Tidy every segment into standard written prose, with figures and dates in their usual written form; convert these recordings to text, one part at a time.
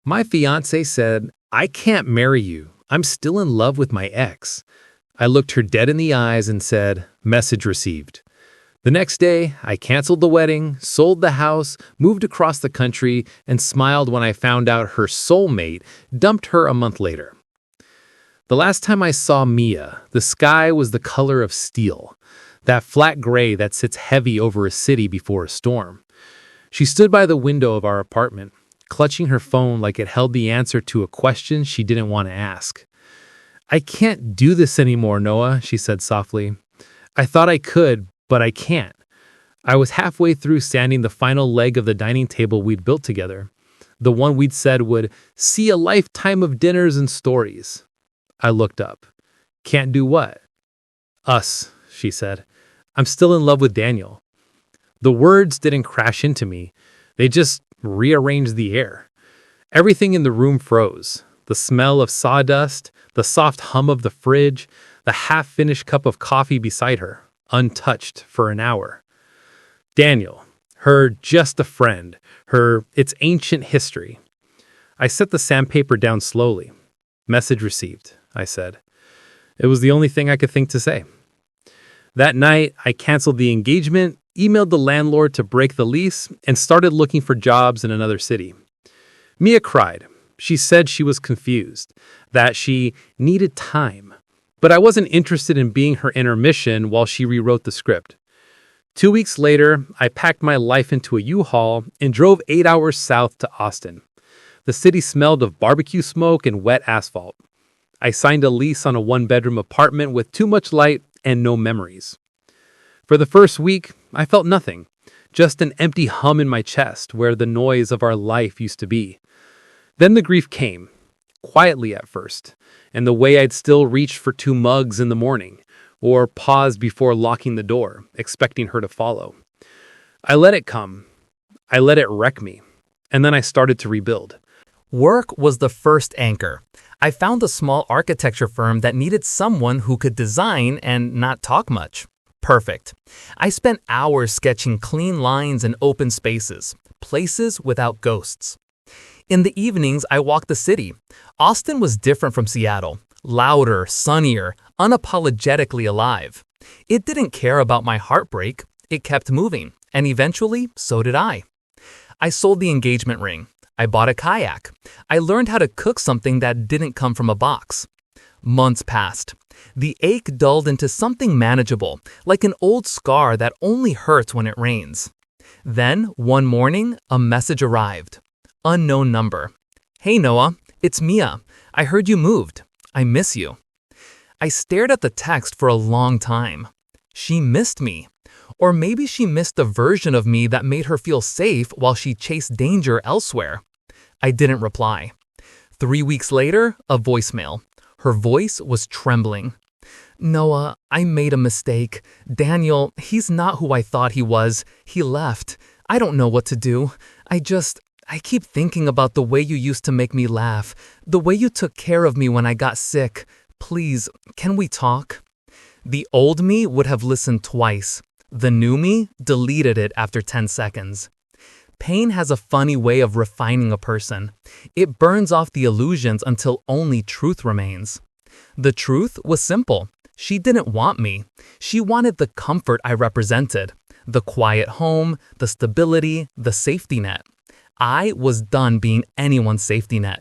My fiancée said, "I can't marry you. I'm still in love with my ex." I looked her dead in the eyes and said, "Message received." The next day, I canceled the wedding, sold the house, moved across the country, and smiled when I found out her soulmate dumped her a month later. The last time I saw Mia, the sky was the color of steel, that flat gray that sits heavy over a city before a storm. She stood by the window of our apartment, clutching her phone like it held the answer to a question she didn't want to ask. "I can't do this anymore, Noah," she said softly. "I thought I could, but I can't." I was halfway through sanding the final leg of the dining table we'd built together, the one we'd said would see a lifetime of dinners and stories. I looked up. "Can't do what?" "Us," she said. "I'm still in love with Daniel." The words didn't crash into me. They just rearranged the air. Everything in the room froze. The smell of sawdust, the soft hum of the fridge, the half-finished cup of coffee beside her, untouched for an hour. Daniel, her just a friend, her its ancient history. I set the sandpaper down slowly. "Message received," I said. It was the only thing I could think to say. That night, I canceled the engagement, emailed the landlord to break the lease, and started looking for jobs in another city. Mia cried. She said she was confused, that she needed time. But I wasn't interested in being her intermission while she rewrote the script. 2 weeks later, I packed my life into a U-Haul and drove 8 hours south to Austin. The city smelled of barbecue smoke and wet asphalt. I signed a lease on a one-bedroom apartment with too much light and no memories. For the first week, I felt nothing, just an empty hum in my chest where the noise of our life used to be. Then the grief came, quietly at first, and the way I'd still reach for 2 mugs in the morning, or pause before locking the door, expecting her to follow. I let it come. I let it wreck me. And then I started to rebuild. Work was the first anchor. I found a small architecture firm that needed someone who could design and not talk much. Perfect. I spent hours sketching clean lines and open spaces, places without ghosts. In the evenings, I walked the city. Austin was different from Seattle. Louder, sunnier, unapologetically alive. It didn't care about my heartbreak. It kept moving, and eventually, so did I. I sold the engagement ring. I bought a kayak. I learned how to cook something that didn't come from a box. Months passed. The ache dulled into something manageable, like an old scar that only hurts when it rains. Then, one morning, a message arrived. Unknown number. "Hey Noah, it's Mia. I heard you moved. I miss you." I stared at the text for a long time. She missed me. Or maybe she missed the version of me that made her feel safe while she chased danger elsewhere. I didn't reply. 3 weeks later, a voicemail. Her voice was trembling. "Noah, I made a mistake. Daniel, he's not who I thought he was. He left. I don't know what to do. I keep thinking about the way you used to make me laugh, the way you took care of me when I got sick. Please, can we talk?" The old me would have listened twice. The new me deleted it after 10 seconds. Pain has a funny way of refining a person. It burns off the illusions until only truth remains. The truth was simple. She didn't want me. She wanted the comfort I represented, the quiet home, the stability, the safety net. I was done being anyone's safety net.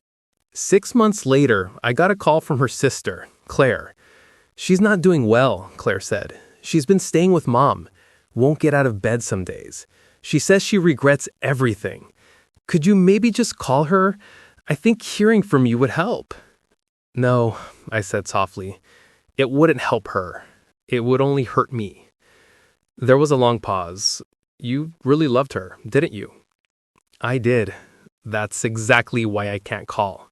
6 months later, I got a call from her sister, Claire. "She's not doing well," Claire said. "She's been staying with Mom. Won't get out of bed some days. She says she regrets everything. Could you maybe just call her? I think hearing from you would help." "No," I said softly. "It wouldn't help her. It would only hurt me." There was a long pause. "You really loved her, didn't you?" "I did. That's exactly why I can't call."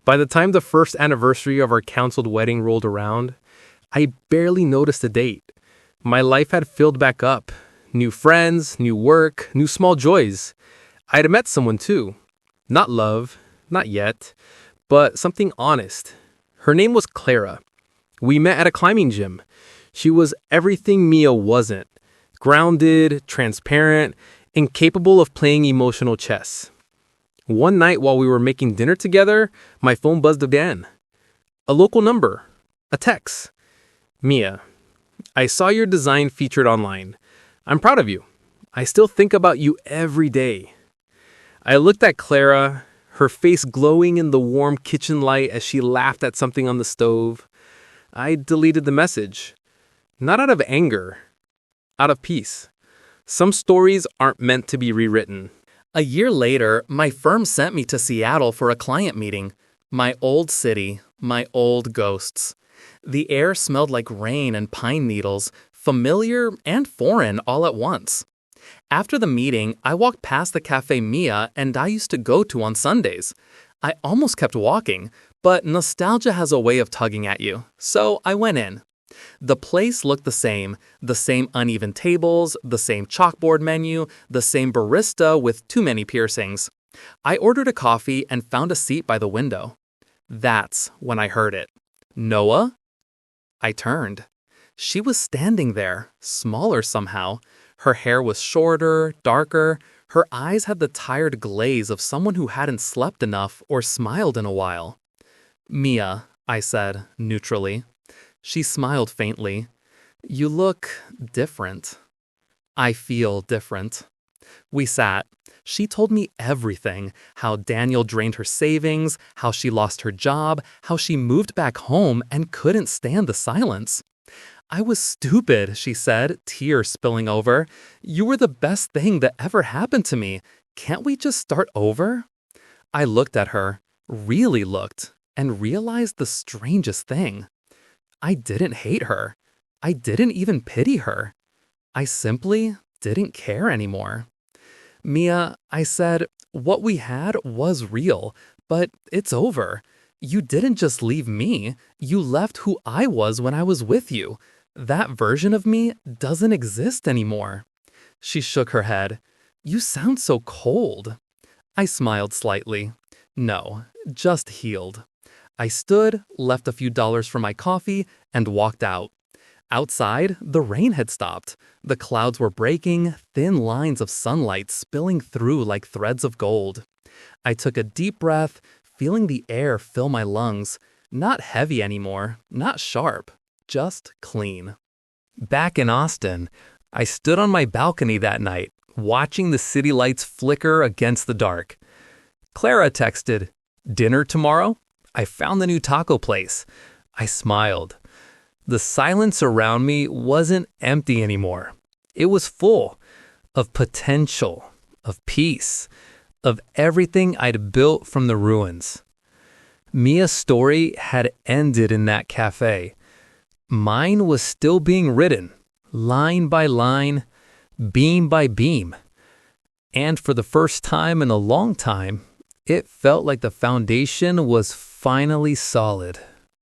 By the time the first anniversary of our canceled wedding rolled around, I barely noticed the date. My life had filled back up. New friends, new work, new small joys. I'd met someone too. Not love, not yet, but something honest. Her name was Clara. We met at a climbing gym. She was everything Mia wasn't. Grounded, transparent, and capable of playing emotional chess. One night while we were making dinner together, my phone buzzed again. A local number. A text. Mia, I saw your design featured online. I'm proud of you. I still think about you every day. I looked at Clara, her face glowing in the warm kitchen light as she laughed at something on the stove. I deleted the message. Not out of anger, out of peace. Some stories aren't meant to be rewritten. A year later, my firm sent me to Seattle for a client meeting. My old city, my old ghosts. The air smelled like rain and pine needles, familiar and foreign all at once. After the meeting, I walked past the cafe Mia and I used to go to on Sundays. I almost kept walking, but nostalgia has a way of tugging at you, so I went in. The place looked the same uneven tables, the same chalkboard menu, the same barista with too many piercings. I ordered a coffee and found a seat by the window. That's when I heard it. Noah? I turned. She was standing there, smaller somehow. Her hair was shorter, darker. Her eyes had the tired glaze of someone who hadn't slept enough or smiled in a while. Mia, I said, neutrally. She smiled faintly. You look different. I feel different. We sat. She told me everything, how Daniel drained her savings, how she lost her job, how she moved back home and couldn't stand the silence. I was stupid, she said, tears spilling over. You were the best thing that ever happened to me. Can't we just start over? I looked at her, really looked, and realized the strangest thing. I didn't hate her. I didn't even pity her. I simply didn't care anymore. Mia, I said, what we had was real, but it's over. You didn't just leave me. You left who I was when I was with you. That version of me doesn't exist anymore. She shook her head. You sound so cold. I smiled slightly. No, just healed. I stood, left a few dollars for my coffee, and walked out. Outside, the rain had stopped. The clouds were breaking, thin lines of sunlight spilling through like threads of gold. I took a deep breath, feeling the air fill my lungs. Not heavy anymore, not sharp, just clean. Back in Austin, I stood on my balcony that night, watching the city lights flicker against the dark. Clara texted, "Dinner tomorrow? I found the new taco place." I smiled. The silence around me wasn't empty anymore. It was full of potential, of peace, of everything I'd built from the ruins. Mia's story had ended in that cafe. Mine was still being written, line by line, beam by beam. And for the first time in a long time, it felt like the foundation was finally solid.